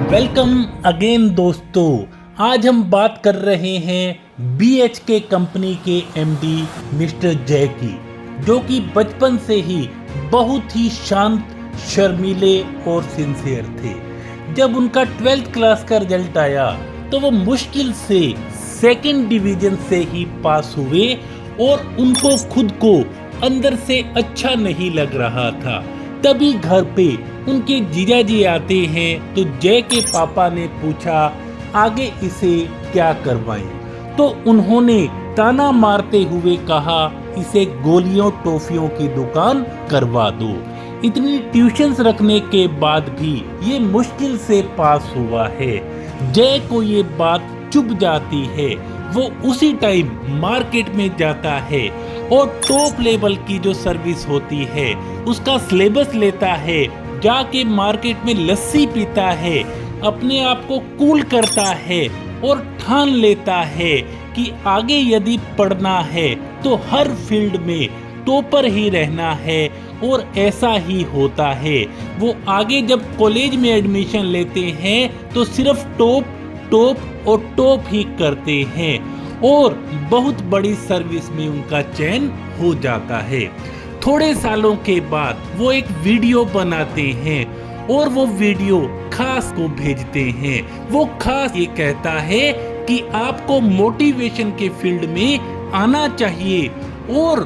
Welcome again दोस्तों। आज हम बात कर रहे हैं BHK कंपनी के MD मिस्टर जय की, जो कि बचपन से ही बहुत ही शांत, शर्मीले और सिंसियर थे। जब उनका 12th क्लास का रिजल्ट आया तो वो मुश्किल से सेकंड डिवीजन से ही पास हुए और उनको खुद को अंदर से अच्छा नहीं लग रहा था। तभी घर पे उनके जीजाजी आते हैं तो जय के पापा ने पूछा आगे इसे क्या करवाएं। तो उन्होंने ताना मारते हुए कहा इसे गोलियों टॉफियों की दुकान करवा दो। इतनी ट्यूशन्स रखने के बाद भी ये मुश्किल से पास हुआ है। जय को ये बात चुभ जाती है। वो उसी टाइम मार्केट में जाता है और टॉप लेवल की जो सर्विस होती है उसका सिलेबस लेता है, जाके मार्केट में लस्सी पीता है, अपने आप को कूल करता है और ठान लेता है कि आगे यदि पढ़ना है तो हर फील्ड में टॉपर ही रहना है। और ऐसा ही होता है। वो आगे जब कॉलेज में एडमिशन लेते हैं तो सिर्फ टॉप और टॉप ही करते हैं और बहुत बड़ी सर्विस में उनका चयन हो जाता है। थोड़े सालों के बाद वो एक वीडियो बनाते हैं और वो वीडियो खास को भेजते हैं। वो खास ये कहता है कि आपको मोटिवेशन के फील्ड में आना चाहिए। और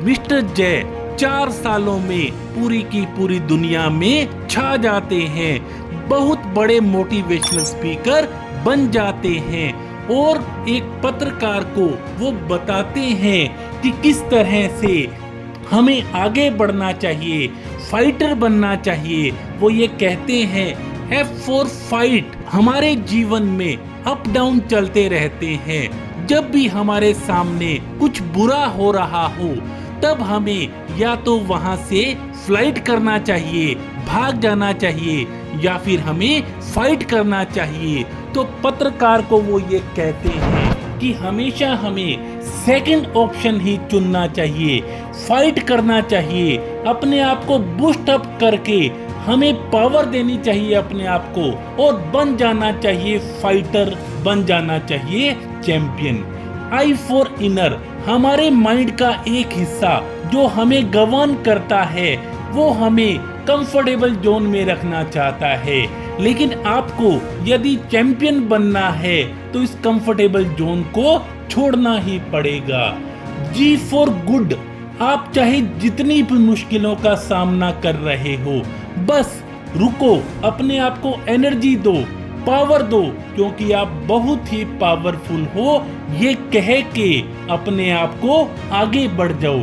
मिस्टर जय 4 सालों में पूरी की पूरी दुनिया में छा जाते हैं, बहुत बड़े मोटिवेशनल स्पीकर बन जाते हैं और एक पत्रकार को वो बताते हैं कि किस तरह से हमें आगे बढ़ना चाहिए, फाइटर बनना चाहिए। वो ये कहते हैं F फॉर फाइट। हमारे जीवन में अप डाउन चलते रहते हैं। जब भी हमारे सामने कुछ बुरा हो रहा हो तब हमें या तो वहां से फ्लाइट करना चाहिए, भाग जाना चाहिए, या फिर हमें फाइट करना चाहिए। तो पत्रकार को वो ये कहते हैं कि हमेशा हमें सेकंड ऑप्शन ही चुनना चाहिए, फाइट करना चाहिए, अपने आप को बूस्ट अप करके हमें पावर देनी चाहिए अपने आप को और बन जाना चाहिए फाइटर, बन जाना चाहिए चैंपियन। आई फॉर इनर, हमारे माइंड का एक हिस्सा जो हमें गवर्न करता है वो हमें कंफर्टेबल जोन में रखना चाहता है, लेकिन आपको यदि चैंपियन बनना है तो इस कंफर्टेबल जोन को छोड़ना ही पड़ेगा। G फॉर गुड, आप चाहे जितनी भी मुश्किलों का सामना कर रहे हो, बस रुको, अपने आप को एनर्जी दो, पावर दो, क्योंकि आप बहुत ही पावरफुल हो, ये कह के अपने आप को आगे बढ़ जाओ।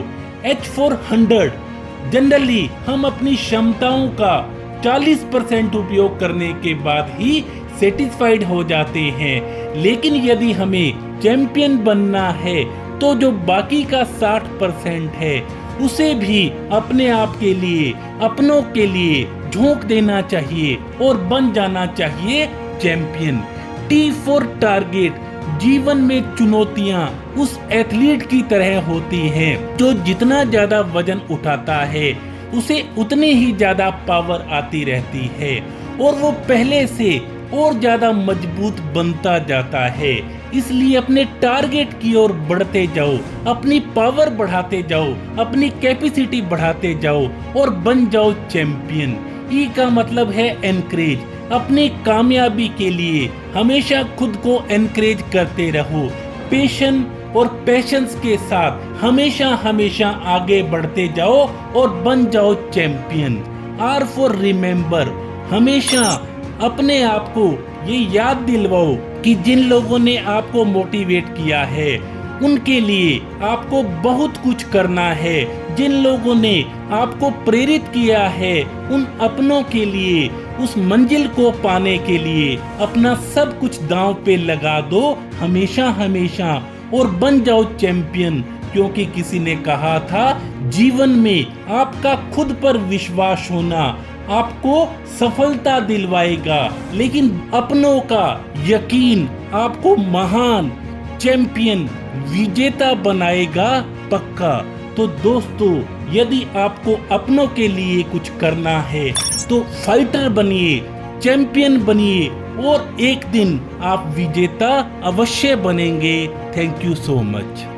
H फॉर 100, जनरली हम अपनी क्षमताओं का 40% उपयोग करने के बाद ही सेटिस्फाइड हो जाते हैं, लेकिन यदि हमें चैंपियन बनना है तो जो बाकी का 60% है उसे भी अपने आप के लिए, अपनों के लिए झोंक देना चाहिए और बन जाना चाहिए चैंपियन। T फॉर टारगेट, जीवन में चुनौतियां उस एथलीट की तरह होती हैं जो जितना ज्यादा वजन उठाता है उसे उतने ही ज्यादा पावर आती रहती है और वो पहले से और ज्यादा मजबूत बनता जाता है। इसलिए अपने टारगेट की ओर बढ़ते जाओ, अपनी पावर बढ़ाते जाओ, अपनी कैपेसिटी बढ़ाते जाओ और बन जाओ चैंपियन। ई का मतलब है एनकरेज। अपनी कामयाबी के लिए हमेशा खुद को एनकरेज करते रहो। पेशन और पैशंस के साथ हमेशा आगे बढ़ते जाओ और बन जाओ चैंपियन। आर फॉर रिमेम्बर, हमेशा अपने आप को ये याद दिलवाओ कि जिन लोगों ने आपको मोटिवेट किया है उनके लिए आपको बहुत कुछ करना है। जिन लोगों ने आपको प्रेरित किया है उन अपनों के लिए, उस मंजिल को पाने के लिए अपना सब कुछ दांव पे लगा दो हमेशा और बन जाओ चैंपियन। क्योंकि किसी ने कहा था जीवन में आपका खुद पर विश्वास होना आपको सफलता दिलवाएगा, लेकिन अपनों का यकीन आपको महान चैंपियन, विजेता बनाएगा पक्का। तो दोस्तों, यदि आपको अपनों के लिए कुछ करना है तो फाइटर बनिए, चैंपियन बनिए और एक दिन आप विजेता अवश्य बनेंगे। Thank you so much.